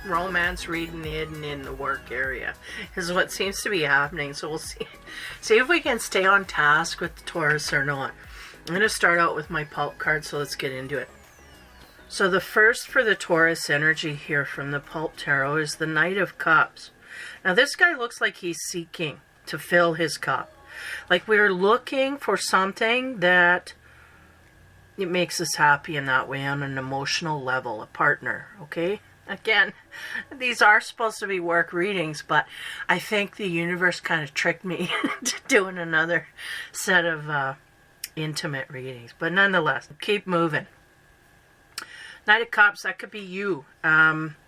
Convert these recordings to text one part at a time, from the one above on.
Romance reading hidden in the work area is what seems to be happening. So we'll see if we can stay on task with the Taurus or not. I'm going to start out with my pulp card, so let's get into it. So the first for the Taurus energy here from the Pulp Tarot is the Knight of Cups. Now this guy looks like he's seeking to fill his cup. Like we're looking for something that it makes us happy in that way on an emotional level, a partner, okay? Again, these are supposed to be work readings, but I think the universe kind of tricked me into doing another set of intimate readings. But nonetheless, keep moving. Knight of Cups, that could be you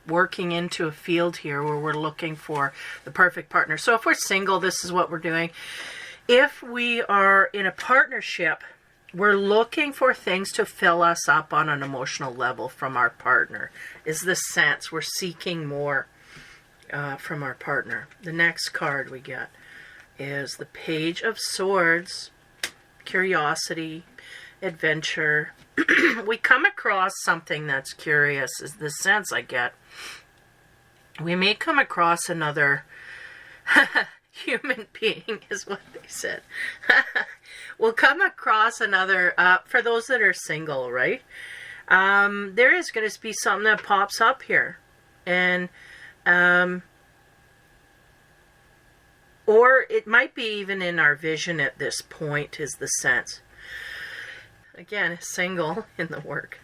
working into a field here where we're looking for the perfect partner. So if we're single, this is what we're doing. If we are in a partnership, we're looking for things to fill us up on an emotional level from our partner, is the sense. We're seeking more from our partner. The next card we get is the Page of Swords, curiosity, adventure. We come across something that's curious, is the sense I get. We may come across another human being, is what they said. We'll come across another, for those that are single, right? There is going to be something that pops up here. And, or it might be even in our vision at this point, is the sense. Again, single in the work.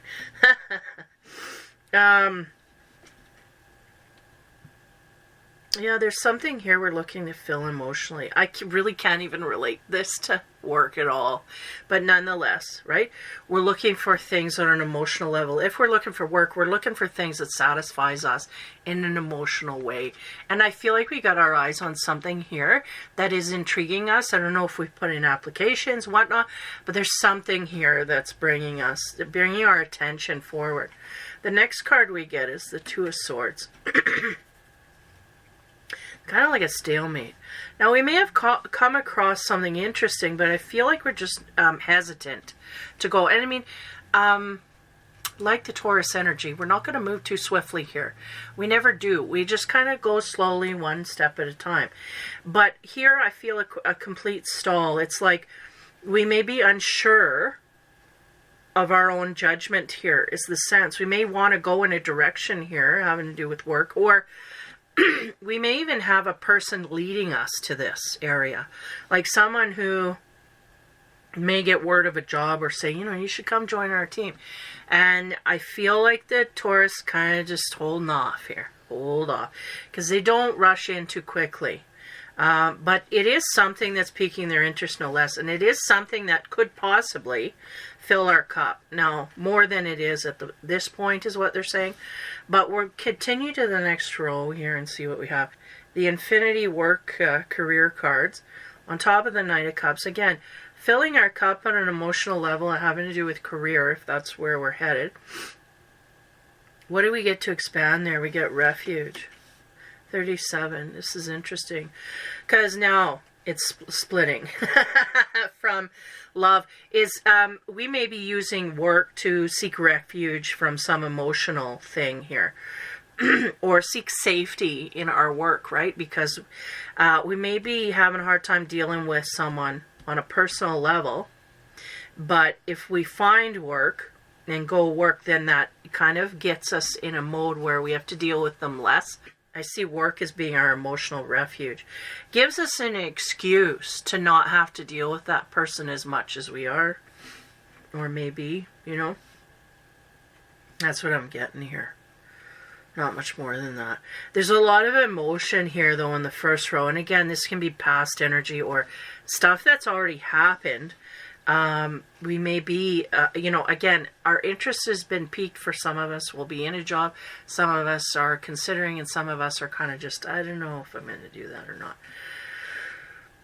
Yeah, there's something here we're looking to fill emotionally. I really can't even relate this to work at all. But nonetheless, right? We're looking for things on an emotional level. If we're looking for work, we're looking for things that satisfies us in an emotional way. And I feel like we got our eyes on something here that is intriguing us. I don't know if we've put in applications, whatnot, but there's something here that's bringing our attention forward. The next card we get is the Two of Swords. Kind of like a stalemate. Now, we may have come across something interesting, but I feel like we're just hesitant to go. And I mean, like the Taurus energy, we're not going to move too swiftly here. We never do. We just kind of go slowly, one step at a time. But here, I feel a complete stall. It's like we may be unsure of our own judgment here, is the sense. We may want to go in a direction here having to do with work, or we may even have a person leading us to this area. Like someone who may get word of a job or say, you should come join our team. And I feel like the Taurus kind of just holding off here. Hold off. Because they don't rush in too quickly. But it is something that's piquing their interest, no less. And it is something that could possibly fill our cup. Now, more than it is at this point is what they're saying. But we'll continue to the next row here and see what we have. The Infinity Work career cards on top of the Knight of Cups. Again, filling our cup on an emotional level and having to do with career, if that's where we're headed. What do we get to expand there? We get Refuge. 37. This is interesting. Because now it's splitting from love. We may be using work to seek refuge from some emotional thing here. Or seek safety in our work, right? Because we may be having a hard time dealing with someone on a personal level. But if we find work and go work, then that kind of gets us in a mode where we have to deal with them less. I see work as being our emotional refuge. Gives us an excuse to not have to deal with that person as much as we are. Or maybe, That's what I'm getting here. Not much more than that. There's a lot of emotion here, though, in the first row. And again, this can be past energy or stuff that's already happened. We may be, again, our interest has been piqued for some of us. We'll be in a job. Some of us are considering, and some of us are kind of just, I don't know if I'm going to do that or not.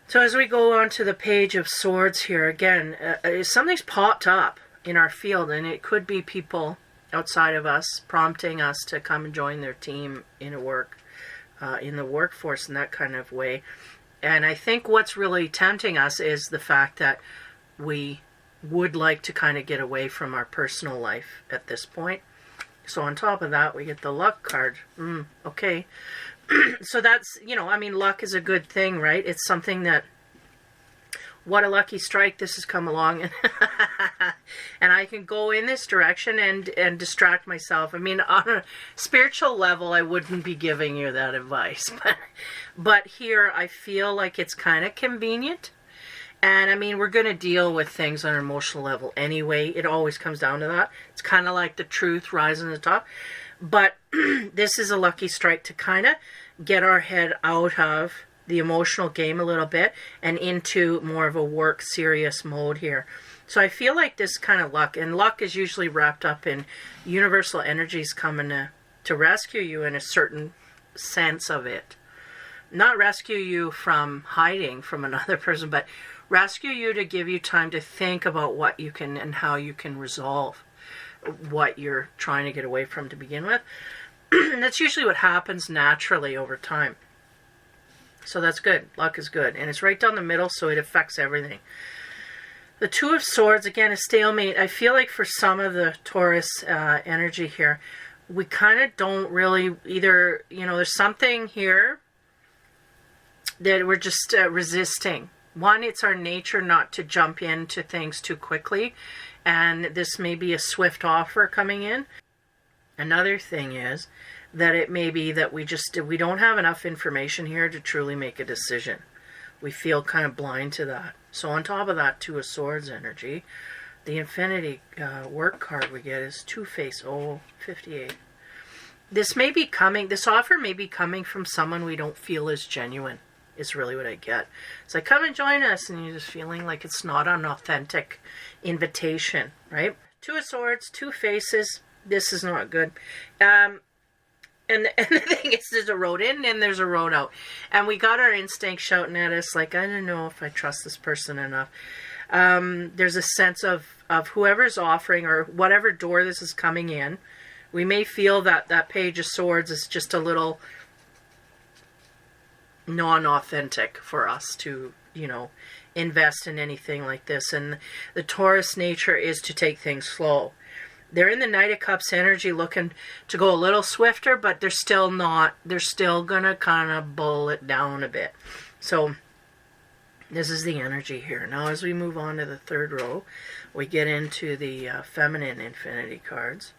So as we go on to the Page of Swords here, again, something's popped up in our field, and it could be people outside of us prompting us to come and join their team in the workforce in that kind of way. And I think what's really tempting us is the fact that we would like to kind of get away from our personal life at this point. So on top of that, we get the luck card. Okay. So that's, I mean, luck is a good thing, right? It's something that, what a lucky strike this has come along. And I can go in this direction and distract myself. I mean, on a spiritual level, I wouldn't be giving you that advice. But here, I feel like it's kind of convenient. And I mean, we're going to deal with things on an emotional level anyway. It always comes down to that. It's kind of like the truth rising to the top. But this is a lucky strike to kind of get our head out of the emotional game a little bit and into more of a work serious mode here. So I feel like this kind of luck, and luck is usually wrapped up in universal energies coming to rescue you in a certain sense of it. Not rescue you from hiding from another person, but rescue you to give you time to think about what you can and how you can resolve what you're trying to get away from to begin with. And that's usually what happens naturally over time. So that's good. Luck is good. And it's right down the middle, so it affects everything. The Two of Swords, again, a stalemate. I feel like for some of the Taurus energy here, we kind of don't really either, there's something here that we're just resisting. One, it's our nature not to jump into things too quickly, and this may be a swift offer coming in. Another thing is that it may be that we don't have enough information here to truly make a decision. We feel kind of blind to that. So on top of that, Two of Swords energy, the Infinity work card we get is Two-Face, 58. This offer may be coming from someone we don't feel is genuine, is really what I get. It's like, come and join us, and you're just feeling like it's not an authentic invitation, right? Two of Swords, Two Faces. This is not good. And the thing is, there's a road in and there's a road out. And we got our instinct shouting at us like, I don't know if I trust this person enough. There's a sense of whoever's offering or whatever door this is coming in. We may feel that Page of Swords is just a little non-authentic for us to, invest in anything like this. And the Taurus nature is to take things slow. They're in the Knight of Cups energy looking to go a little swifter, but they're still not. They're still going to kind of bull it down a bit. So this is the energy here. Now as we move on to the third row, we get into the feminine infinity cards.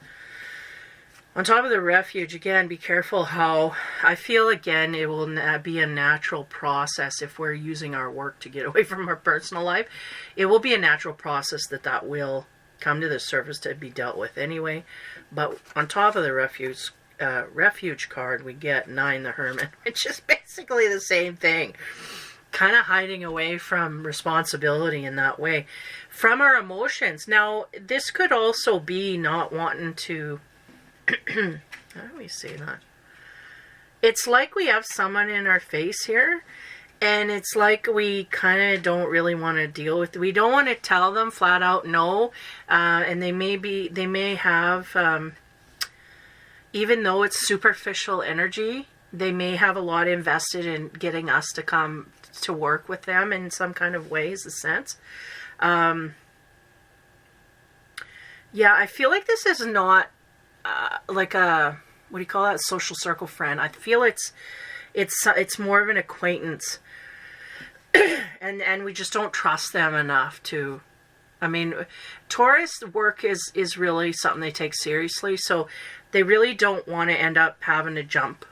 On top of the Refuge, again, be careful how, I feel again it will be a natural process if we're using our work to get away from our personal life. It will be a natural process that will come to the surface to be dealt with anyway. But on top of the refuge card, we get 9, the Hermit, which is basically the same thing. Kind of hiding away from responsibility in that way. From our emotions. Now, this could also be not wanting to... How do we say that? It's like we have someone in our face here, and it's like we kind of don't really want to deal with it. We don't want to tell them flat out no, and they may have, even though it's superficial energy, they may have a lot invested in getting us to come to work with them in some kind of way, is the sense. Yeah, I feel like this is not like a, what do you call that, social circle friend. I feel it's more of an acquaintance, and we just don't trust them enough to. I mean, Taurus work is really something they take seriously, so they really don't want to end up having to jump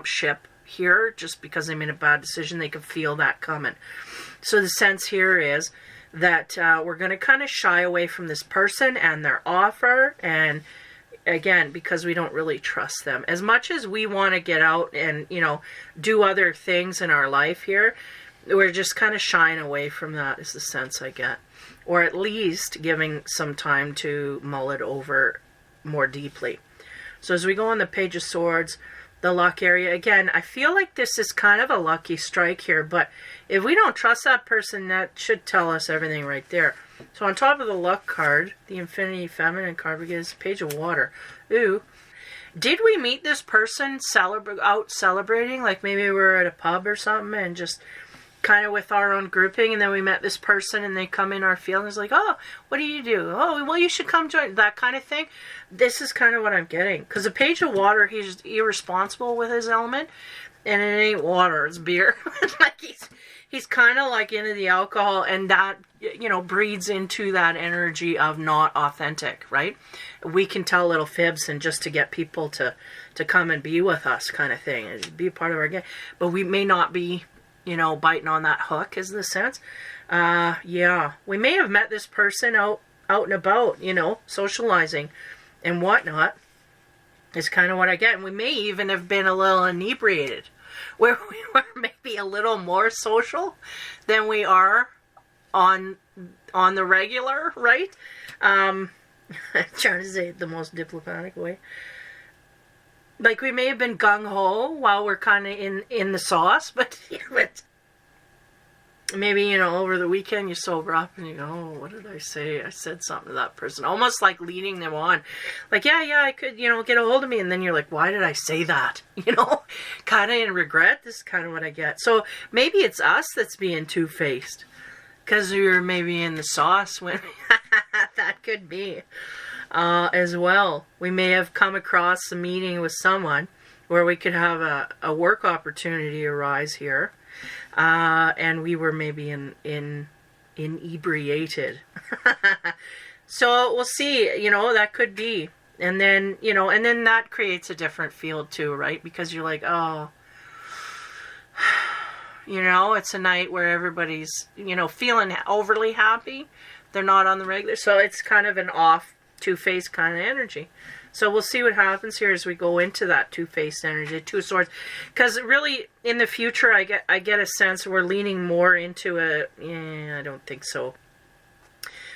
ship here just because they made a bad decision. They can feel that coming. So the sense here is that we're going to kind of shy away from this person and their offer, and again, because we don't really trust them. As much as we want to get out and, do other things in our life here, we're just kind of shying away from that, is the sense I get. Or at least giving some time to mull it over more deeply. So as we go on the Page of Swords, the luck area, again, I feel like this is kind of a lucky strike here, but if we don't trust that person, that should tell us everything right there. So on top of the luck card, the Infinity Feminine card, we get this Page of Water. Ooh. Did we meet this person out celebrating? Like maybe we were at a pub or something and just kind of with our own grouping, and then we met this person and they come in our field and it's like, oh, what do you do? Oh, well, you should come join, that kind of thing. This is kind of what I'm getting, because the Page of Water, he's irresponsible with his element, and it ain't water, it's beer. Like he's kind of like into the alcohol, and that, you know, breeds into that energy of not authentic, right? We can tell little fibs and just to get people to come and be with us, kind of thing, and be a part of our game, but we may not be, you know, biting on that hook, is the sense. Yeah, we may have met this person out and about, you know, socializing and whatnot, is kind of what I get. And we may even have been a little inebriated, where we were maybe a little more social than we are on the regular, right? I'm trying to say it the most diplomatic way. Like, we may have been gung-ho while we're kind of in the sauce, but maybe, you know, over the weekend you sober up and you go, oh, what did I say? I said something to that person. Almost like leading them on. Like, yeah, I could, you know, get a hold of me. And then you're like, why did I say that? You know, kind of in regret. This is kind of what I get. So maybe it's us that's being two-faced, because we were maybe in the sauce when that could be. As well, we may have come across a meeting with someone where we could have a work opportunity arise here, and we were maybe inebriated. So we'll see, you know, that could be. And then, you know, and then that creates a different field too, right? Because you're like, oh, you know, it's a night where everybody's, you know, feeling overly happy. They're not on the regular. So it's kind of an off, two-faced kind of energy. So we'll see what happens here as we go into that two-faced energy, Two of Swords. Because really, in the future, I get a sense we're leaning more into I don't think so.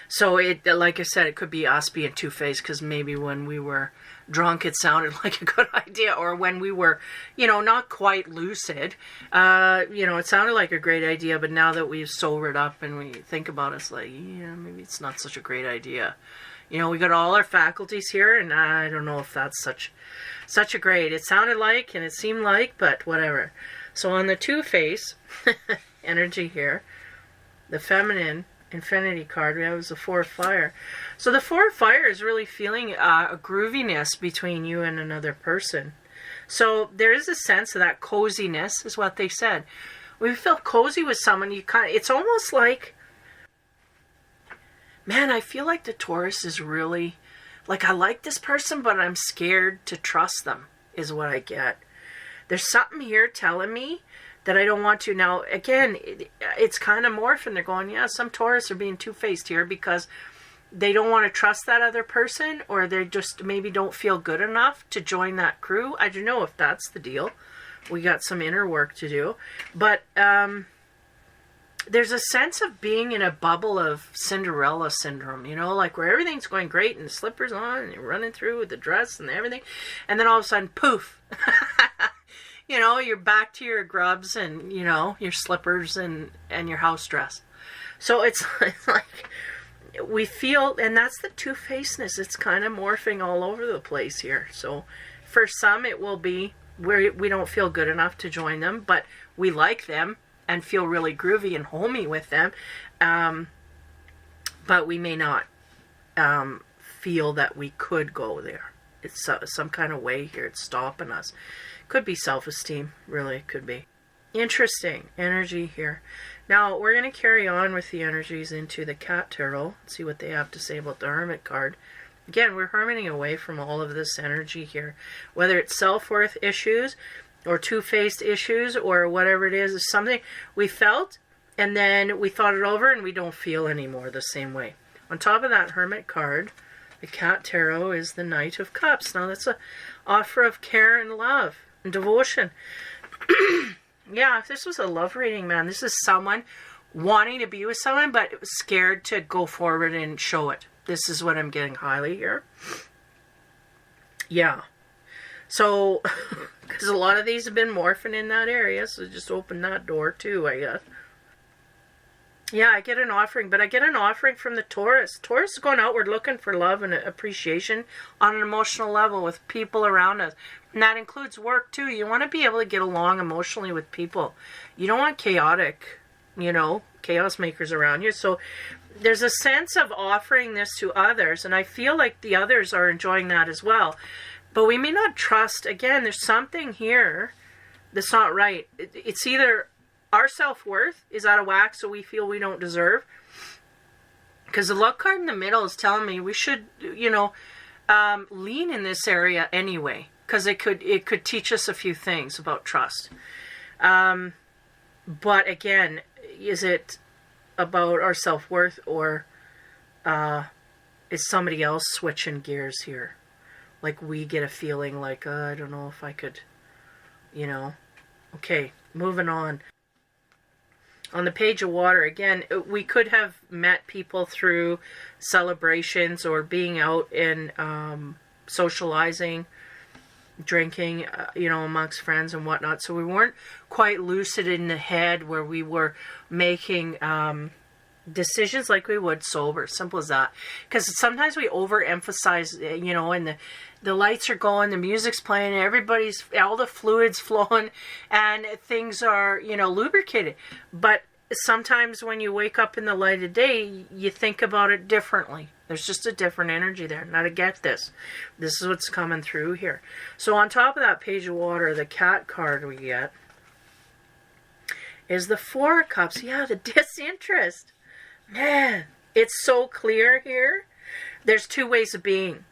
So it, like I said, it could be us being two-faced, because maybe when we were drunk it sounded like a good idea, or when we were, you know, not quite lucid, you know, it sounded like a great idea, but now that we've sobered up and we think about it, it's like, yeah, maybe it's not such a great idea. You know, we got all our faculties here, and I don't know if that's such a great, it sounded like, and it seemed like, but whatever. So on the two-face energy here, the feminine infinity card we have is the Four of Fire. So the Four of Fire is really feeling a grooviness between you and another person. So there is a sense of that coziness, is what they said. When you feel cozy with someone, you kind of, it's almost like, man, I feel like the Taurus is really, like, I like this person, but I'm scared to trust them, is what I get. There's something here telling me that I don't want to. Now, again, it's kind of morphing. They're going, yeah, some Taurus are being two-faced here because they don't want to trust that other person, or they just maybe don't feel good enough to join that crew. I don't know if that's the deal. We got some inner work to do. But there's a sense of being in a bubble of Cinderella syndrome, you know, like where everything's going great and the slippers on and you're running through with the dress and everything. And then all of a sudden, poof. You know, you're back to your grubs and, you know, your slippers and your house dress. So it's like we feel, and that's the two-facedness. It's kind of morphing all over the place here. So for some, it will be where we don't feel good enough to join them, but we like them and feel really groovy and homey with them. But we may not feel that we could go there. It's some kind of way here. It's stopping us. Could be self-esteem, really, could be. Interesting energy here. Now, we're going to carry on with the energies into the Cat Tarot, see what they have to say about the Hermit card. Again, we're hermiting away from all of this energy here. Whether it's self-worth issues, or two-faced issues, or whatever it is something we felt, and then we thought it over, and we don't feel anymore the same way. On top of that Hermit card, the Cat Tarot is the Knight of Cups. Now, that's an offer of care and love and devotion. Yeah, if this was a love reading, man, this is someone wanting to be with someone, but scared to go forward and show it. This is what I'm getting highly here. Yeah. So, because a lot of these have been morphing in that area, so just open that door too, I guess. Yeah, I get an offering, but I get an offering from the Taurus. Taurus is going outward looking for love and appreciation on an emotional level with people around us. And that includes work too. You want to be able to get along emotionally with people. You don't want chaotic you know, chaos makers around you. So there's a sense of offering this to others, and I feel like the others are enjoying that as well. But we may not trust, again, there's something here that's not right. It's either our self-worth is out of whack, so we feel we don't deserve. Because the luck card in the middle is telling me we should, you know, lean in this area anyway. Because it could teach us a few things about trust. But again, is it about our self-worth, or is somebody else switching gears here? Like we get a feeling like, I don't know if I could, you know. Okay, moving on. On the Page of Water, again, we could have met people through celebrations or being out and socializing, drinking, you know, amongst friends and whatnot. So we weren't quite lucid in the head where we were making decisions like we would sober. Simple as that. Because sometimes we overemphasize, you know, and the lights are going, the music's playing, all the fluids flowing, and things are, you know, lubricated. But sometimes when you wake up in the light of day, you think about it differently. There's just a different energy there. Now to get this. This is what's coming through here. So on top of that Page of Water, the cat card we get is the Four of Cups. Yeah, the disinterest. Man, it's so clear here. There's two ways of being.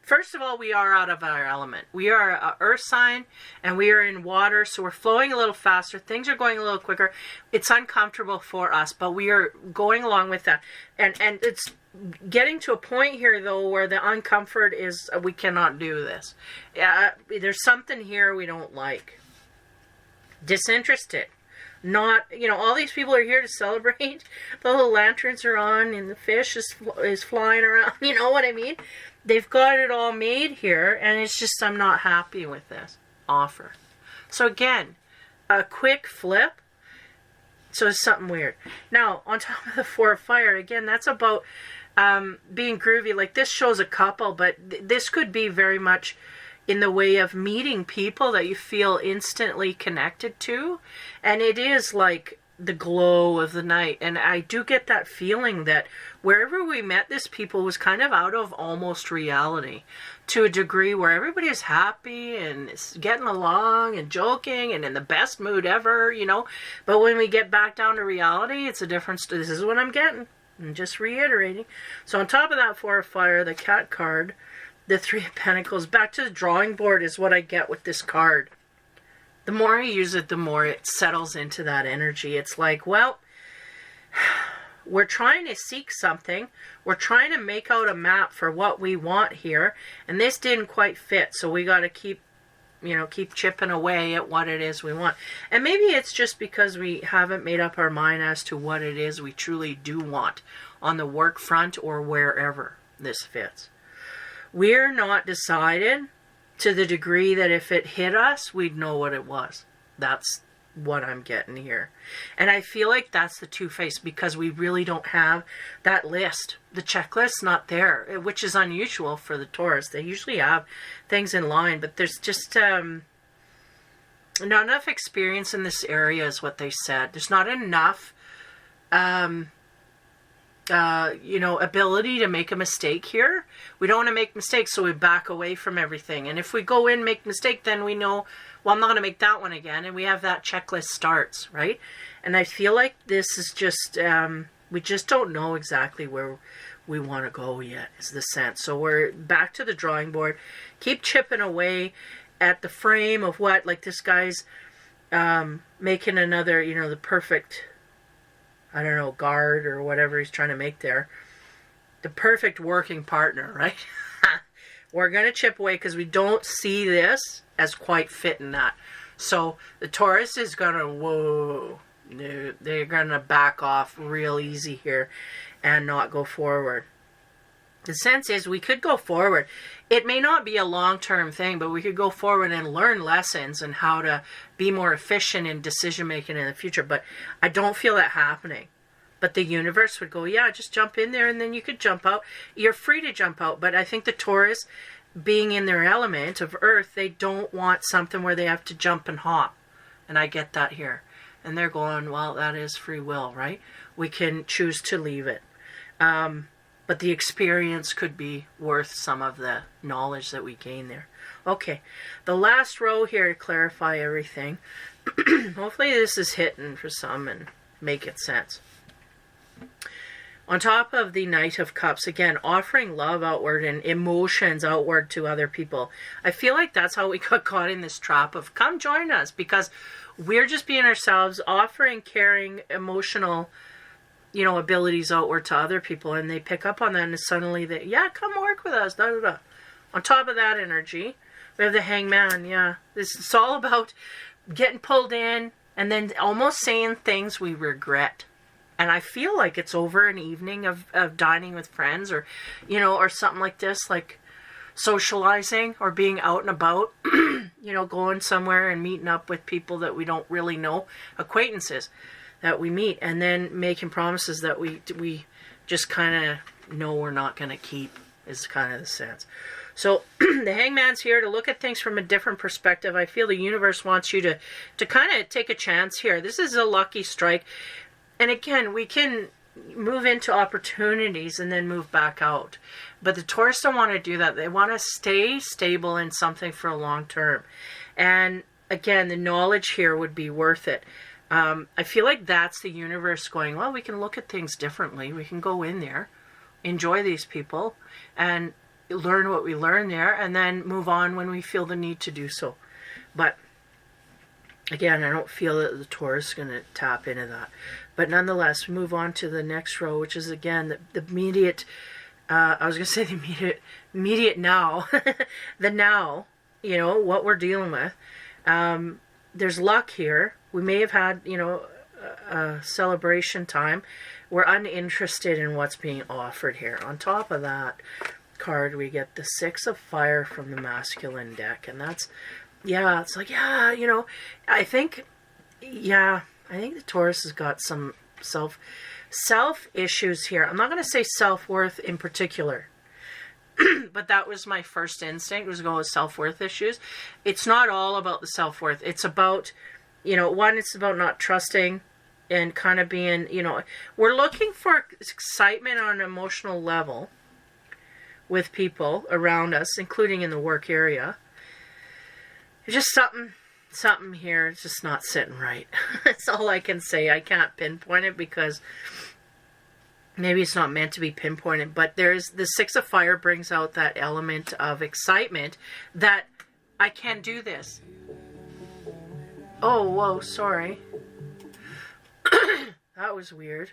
First of all, we are out of our element. We are an earth sign, and we are in water, so we're flowing a little faster. Things are going a little quicker. It's uncomfortable for us, but we are going along with that. And it's getting to a point here, though, where the uncomfort is, we cannot do this. There's something here we don't like. Disinterested. Not, you know, all these people are here to celebrate. The little lanterns are on, and the fish is flying around. You know what I mean? They've got it all made here, and it's just I'm not happy with this offer. So again, a quick flip. So it's something weird. Now, on top of the Four of Fire, again, that's about being groovy. Like this shows a couple, but this could be very much in the way of meeting people that you feel instantly connected to. And it is like the glow of the night. And I do get that feeling that wherever we met this people was kind of out of almost reality to a degree where everybody is happy and is getting along and joking and in the best mood ever, you know. But when we get back down to reality, it's a different story. This is what I'm getting. I'm just reiterating. So on top of that Four of Fire, the cat card, the Three of Pentacles, back to the drawing board is what I get with this card. The more I use it, the more it settles into that energy. It's like, well, we're trying to seek something. We're trying to make out a map for what we want here. And this didn't quite fit. So we got to keep chipping away at what it is we want. And maybe it's just because we haven't made up our mind as to what it is we truly do want on the work front or wherever this fits. We're not decided to the degree that if it hit us, we'd know what it was. That's what I'm getting here. And I feel like that's the two-face because we really don't have that list. The checklist's not there, which is unusual for the Taurus. They usually have things in line, but there's just not enough experience in this area is what they said. There's not enough ability to make a mistake here. We don't want to make mistakes, so we back away from everything. And if we go in and make a mistake, then we know, well, I'm not going to make that one again. And we have that checklist starts, right? And I feel like this is just, we just don't know exactly where we want to go yet, is the sense. So we're back to the drawing board. Keep chipping away at the frame of what, like this guy's making another, the perfect, I don't know, guard or whatever he's trying to make there. The perfect working partner, right? We're going to chip away because we don't see this as quite fitting that. So the Taurus is going to, they're going to back off real easy here and not go forward. The sense is we could go forward. It may not be a long-term thing, but we could go forward and learn lessons and how to be more efficient in decision-making in the future. But I don't feel that happening. But the universe would go, yeah, just jump in there and then you could jump out. You're free to jump out. But I think the Taurus, being in their element of earth, they don't want something where they have to jump and hop. And I get that here. And they're going, well, that is free will, right? We can choose to leave it. But the experience could be worth some of the knowledge that we gain there. Okay, the last row here to clarify everything. Hopefully this is hitting for some and making sense. On top of the Knight of Cups, again, offering love outward and emotions outward to other people. I feel like that's how we got caught in this trap of come join us, because we're just being ourselves, offering caring, emotional, abilities outward to other people, and they pick up on that, and suddenly they, yeah, come work with us, da da da. On top of that energy, we have the Hangman. Yeah, it's all about getting pulled in and then almost saying things we regret. And I feel like it's over an evening of dining with friends, or or something like this, like socializing or being out and about, going somewhere and meeting up with people that we don't really know, acquaintances that we meet, and then making promises that we just kind of know we're not going to keep, is kind of the sense. So the Hangman's here to look at things from a different perspective. I feel the universe wants you to kind of take a chance here. This is a lucky strike. And again, we can move into opportunities and then move back out. But the Taurus don't want to do that. They want to stay stable in something for a long term. And again, the knowledge here would be worth it. I feel like that's the universe going, well, we can look at things differently. We can go in there, enjoy these people, and learn what we learn there, and then move on when we feel the need to do so. But again, I don't feel that the Taurus is going to tap into that. But nonetheless, we move on to the next row, which is, again, the immediate, I was going to say the immediate now, the now, what we're dealing with. There's luck here. We may have had, a celebration time. We're uninterested in what's being offered here. On top of that card, we get the Six of Fire from the masculine deck. And that's, yeah, it's like, yeah, I think the Taurus has got some self issues here. I'm not going to say self-worth in particular, but that was my first instinct, was to go with self-worth issues. It's not all about the self-worth. It's about, one, it's about not trusting and kind of being, we're looking for excitement on an emotional level with people around us, including in the work area. It's just something here, it's just not sitting right. That's all I can say. I can't pinpoint it because maybe it's not meant to be pinpointed, but there's the Six of Fire brings out that element of excitement that I can do this. Oh, whoa, sorry. That was weird.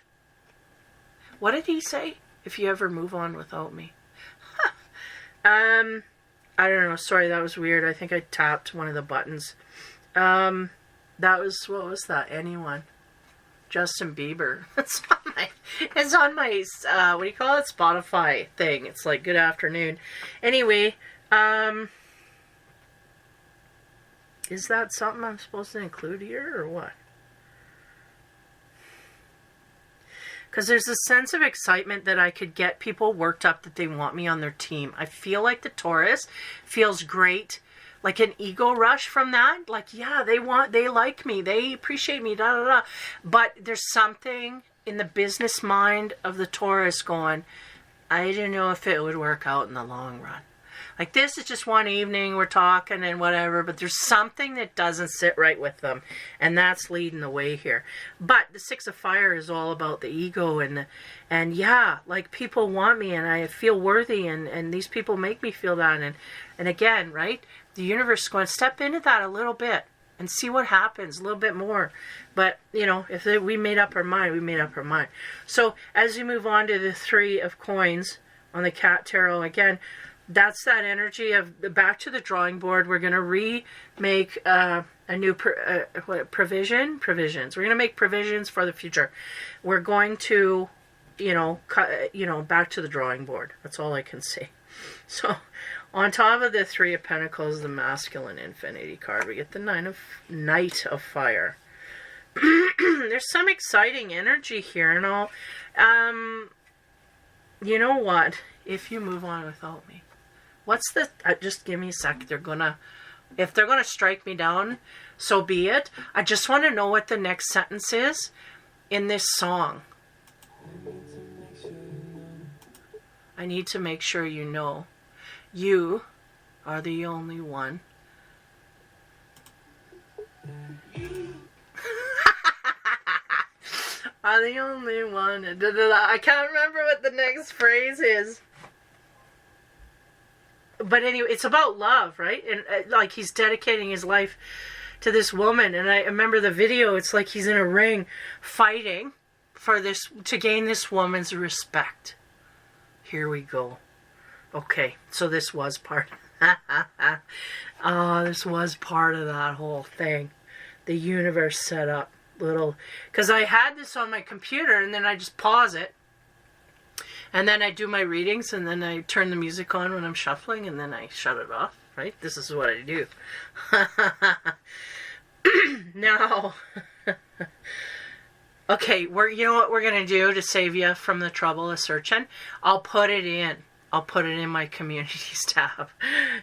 What did he say? If you ever move on without me. I don't know. Sorry, that was weird. I think I tapped one of the buttons. That was, what was that? Anyone? Justin Bieber. It's on my, what do you call it? Spotify thing. It's like, good afternoon. Anyway, is that something I'm supposed to include here or what? Because there's a sense of excitement that I could get people worked up that they want me on their team. I feel like the Taurus feels great, like an ego rush from that. Like, yeah, they like me, they appreciate me, da da da. But there's something in the business mind of the Taurus going, I don't know if it would work out in the long run. Like, this is just one evening, we're talking and whatever, but there's something that doesn't sit right with them, and that's leading the way here. But the Six of Fire is all about the ego, and yeah, like, people want me, and I feel worthy, and these people make me feel that, and again, right, the universe is going to step into that a little bit, and see what happens, a little bit more. But, if we made up our mind, we made up our mind. So, as we move on to the Three of Coins on the Cat Tarot, again, that's that energy of back to the drawing board. We're going to remake a new provisions. We're going to make provisions for the future. We're going to, back to the drawing board. That's all I can say. So, on top of the Three of Pentacles, the masculine infinity card, we get the Knight of Fire. There's some exciting energy here, and all. You know what? If you move on without me. What's the, just give me a sec, if they're gonna strike me down, so be it. I just want to know what the next sentence is in this song. I need to make sure you know. You are the only one. Are the only one. I can't remember what the next phrase is. But anyway, it's about love, right? And like he's dedicating his life to this woman. And I remember the video. It's like he's in a ring fighting for this, to gain this woman's respect. Here we go. Okay, so this was part. Oh, this was part of that whole thing. The universe set up little, because I had this on my computer and then I just pause it and then I do my readings and then I turn the music on when I'm shuffling and then I shut it off, right? This is what I do. Now, okay, you know what we're going to do to save you from the trouble of searching? I'll put it in my communities tab.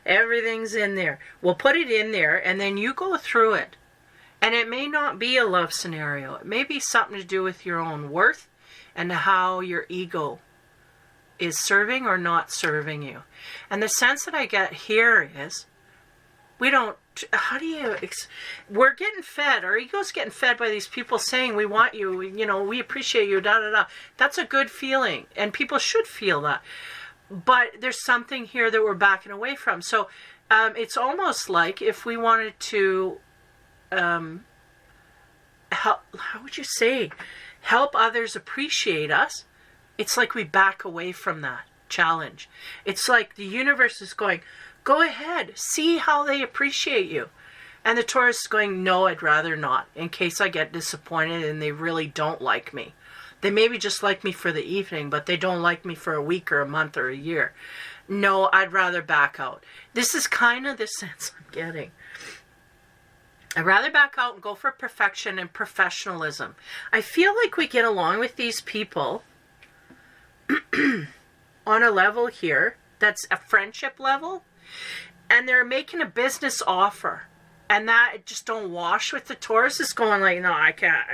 Everything's in there. We'll put it in there and then you go through it. And it may not be a love scenario. It may be something to do with your own worth and how your ego is serving or not serving you. And the sense that I get here is, we're getting fed. Our ego's getting fed by these people saying, we want you, we appreciate you, da da da. That's a good feeling. And people should feel that. But there's something here that we're backing away from. So it's almost like if we wanted to how would you say, help others appreciate us, it's like we back away from that challenge. It's like the universe is going, go ahead, see how they appreciate you. And the Taurus is going, no, I'd rather not, in case I get disappointed and they really don't like me. They maybe just like me for the evening, but they don't like me for a week or a month or a year. No, I'd rather back out. This is kind of the sense I'm getting. I'd rather back out and go for perfection and professionalism. I feel like we get along with these people on a level here that's a friendship level, and they're making a business offer. And that just don't wash with the Taurus. Is going like, no, I can't.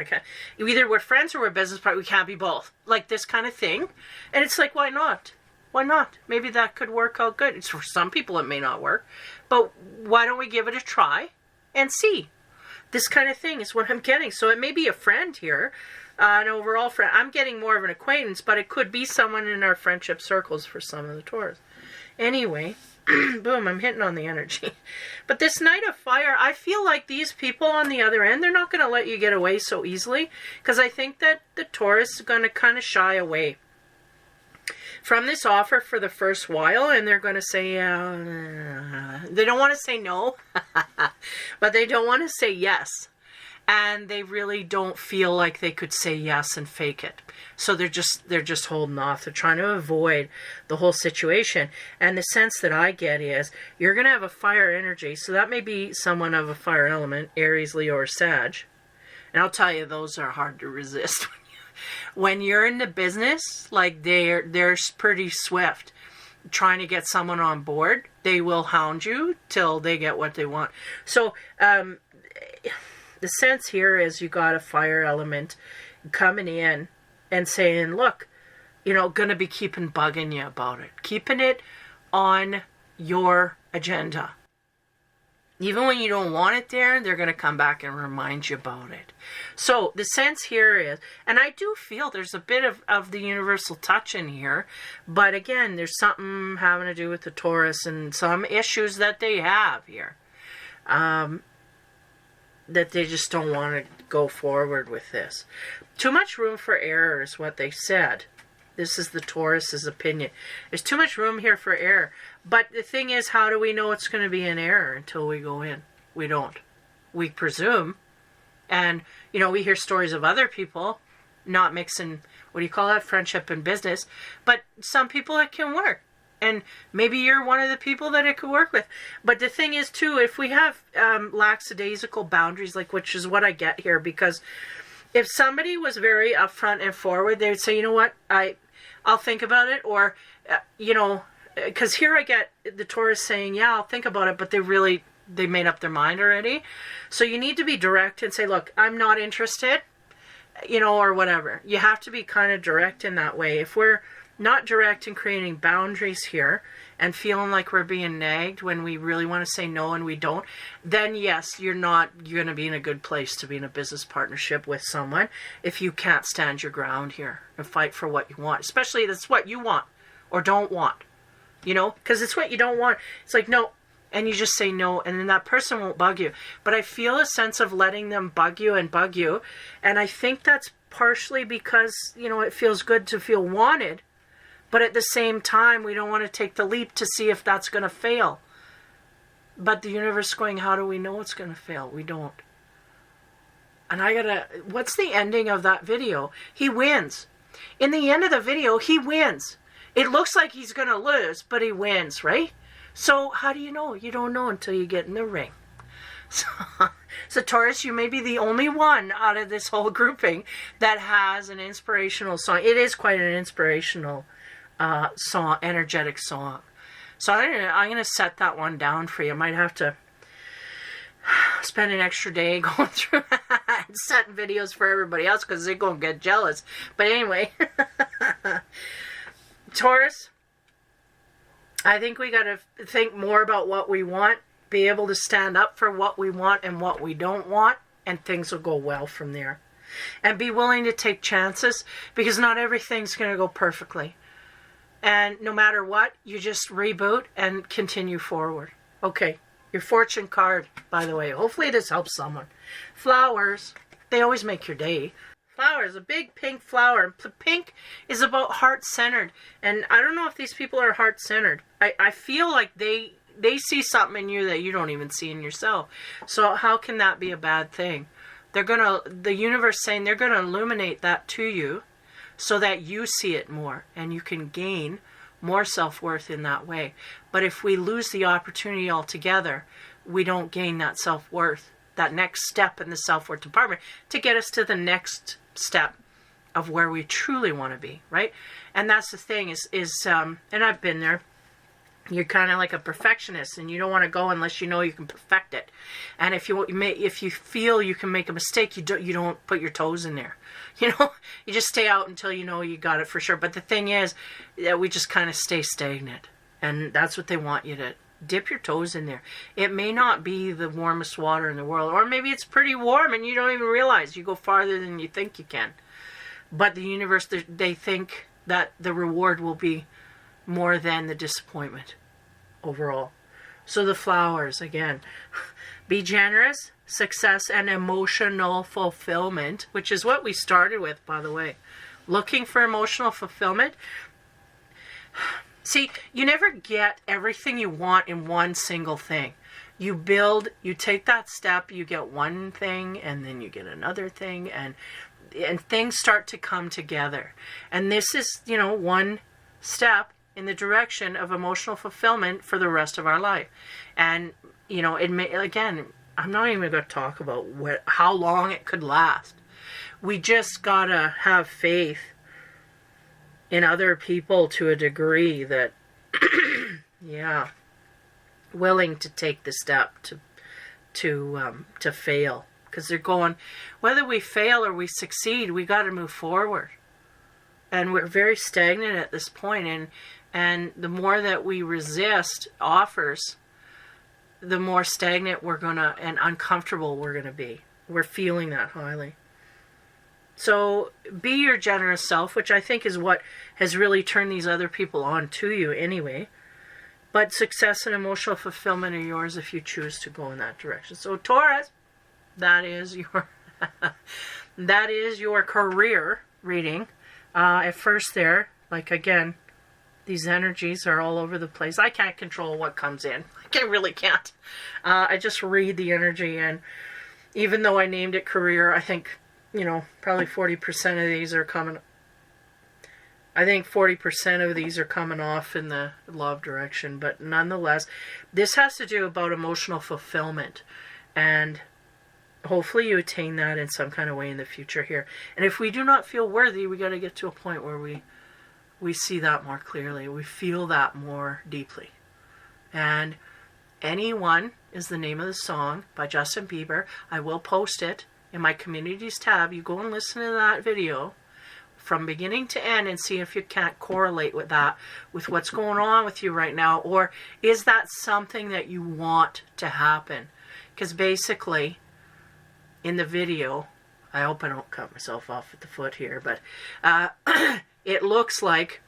Either we're friends or we're business partners. We can't be both. Like this kind of thing. And it's like, why not? Why not? Maybe that could work out good. It's for some people it may not work. But why don't we give it a try and see? This kind of thing is what I'm getting. So it may be a friend here, an overall friend. I'm getting more of an acquaintance, but it could be someone in our friendship circles for some of the Taurus. Anyway, boom, I'm hitting on the energy. But this Knight of Fire, I feel like these people on the other end, they're not going to let you get away so easily, because I think that the Taurus is going to kind of shy away from this offer for the first while, and they're going to say, they don't want to say no, but they don't want to say yes. And they really don't feel like they could say yes and fake it. So they're just holding off. They're trying to avoid the whole situation. And the sense that I get is you're going to have a fire energy. So that may be someone of a fire element, Aries, Leo, or Sag. And I'll tell you, those are hard to resist. When you're in the business, like they're pretty swift. Trying to get someone on board, they will hound you till they get what they want. So, the sense here is you got a fire element coming in and saying, look, going to be bugging you about it. Keeping it on your agenda. Even when you don't want it there, they're going to come back and remind you about it. So the sense here is, and I do feel there's a bit of the universal touch in here, but again, there's something having to do with the Taurus and some issues that they have here. That they just don't want to go forward with this. Too much room for error is what they said. This is the Taurus's opinion. There's too much room here for error. But the thing is, how do we know it's going to be an error until we go in? We don't. We presume. And, we hear stories of other people not mixing, friendship and business. But some people it can work. And maybe you're one of the people that it could work with. But the thing is, too, if we have lackadaisical boundaries, which is what I get here, because if somebody was very upfront and forward, they would say, you know what, I'll think about it. Or, because here I get the Taurus saying, yeah, I'll think about it, but they really they made up their mind already. So you need to be direct and say, look, I'm not interested, or whatever. You have to be kind of direct in that way. If we're not direct in creating boundaries here and feeling like we're being nagged when we really want to say no and we don't, then yes, you're going to be in a good place to be in a business partnership with someone if you can't stand your ground here and fight for what you want, especially if it's what you want or don't want, because it's what you don't want. It's like, no, and you just say no, and then that person won't bug you. But I feel a sense of letting them bug you, and I think that's partially because, it feels good to feel wanted. But at the same time, we don't want to take the leap to see if that's going to fail. But the universe is going, how do we know it's going to fail? We don't. And what's the ending of that video? He wins. In the end of the video, he wins. It looks like he's going to lose, but he wins, right? So how do you know? You don't know until you get in the ring. So Taurus, you may be the only one out of this whole grouping that has an inspirational song. It is quite an inspirational song, energetic song. So I'm going to set that one down for you. I might have to spend an extra day going through and setting videos for everybody else because they're going to get jealous. But anyway, Taurus, I think we got to think more about what we want, be able to stand up for what we want and what we don't want, and things will go well from there. And be willing to take chances, because not everything's going to go perfectly. And no matter what, you just reboot and continue forward. Okay, your fortune card, by the way. Hopefully this helps someone. Flowers, they always make your day. Flowers, a big pink flower. Pink is about heart-centered. And I don't know if these people are heart-centered. I feel like they see something in you that you don't even see in yourself. So how can that be a bad thing? The universe saying they're going to illuminate that to you, so that you see it more and you can gain more self-worth in that way. But if we lose the opportunity altogether, we don't gain that self-worth, that next step in the self-worth department to get us to the next step of where we truly want to be, right? And that's the thing and I've been there. You're kind of like a perfectionist, and you don't want to go unless you know you can perfect it. And if you feel you can make a mistake, you don't put your toes in there. You just stay out until you know you got it for sure. But the thing is that we just kind of stay stagnant, and that's what they want you to dip your toes in there. It may not be the warmest water in the world, or maybe it's pretty warm and you don't even realize you go farther than you think you can. But the universe, they think that the reward will be more than the disappointment overall. So the flowers, again, be generous, success, and emotional fulfillment, which is what we started with, by the way. Looking for emotional fulfillment. See, you never get everything you want in one single thing. You take that step, you get one thing, and then you get another thing, and things start to come together. And this is, one step in the direction of emotional fulfillment for the rest of our life. And, it may, again, I'm not even going to talk about how long it could last. We just got to have faith in other people to a degree that, willing to take the step to fail. Because they're going, whether we fail or we succeed, we got to move forward. And we're very stagnant at this point, and the more that we resist offers, the more stagnant and uncomfortable we're going to be. We're feeling that highly. So be your generous self, which I think is what has really turned these other people on to you anyway. But success and emotional fulfillment are yours if you choose to go in that direction. So Taurus, that is your career reading. At first there, again, these energies are all over the place. I can't control what comes in. I really can't. I just read the energy, and even though I named it career, I think, probably 40% of these are coming. I think 40% of these are coming off in the love direction, but nonetheless, this has to do about emotional fulfillment, and hopefully you attain that in some kind of way in the future here. And if we do not feel worthy, we got to get to a point where we see that more clearly. We feel that more deeply. And Anyone is the name of the song by Justin Bieber. I will post it in my communities tab. You go and listen to that video from beginning to end and see if you can't correlate with that, with what's going on with you right now, or is that something that you want to happen? Because basically, in the video, I hope I don't cut myself off at the foot here, but it looks like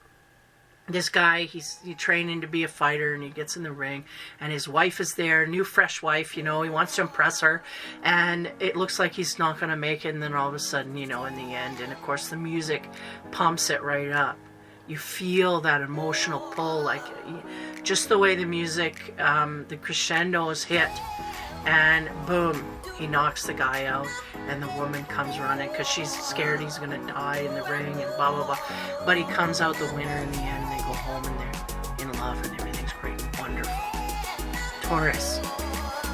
this guy, he's training to be a fighter, and he gets in the ring, and his wife is there, new fresh wife, you know, he wants to impress her, and it looks like he's not going to make it, and then all of a sudden, you know, in the end, and of course the music pumps it right up. You feel that emotional pull, like just the way the music, the crescendos hit, and boom, he knocks the guy out, and the woman comes running because she's scared he's going to die in the ring and blah, blah, blah. But he comes out the winner in the end, and they go home and they're in love and everything's great and wonderful. Taurus,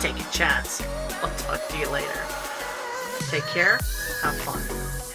take a chance. I'll talk to you later. Take care. Have fun.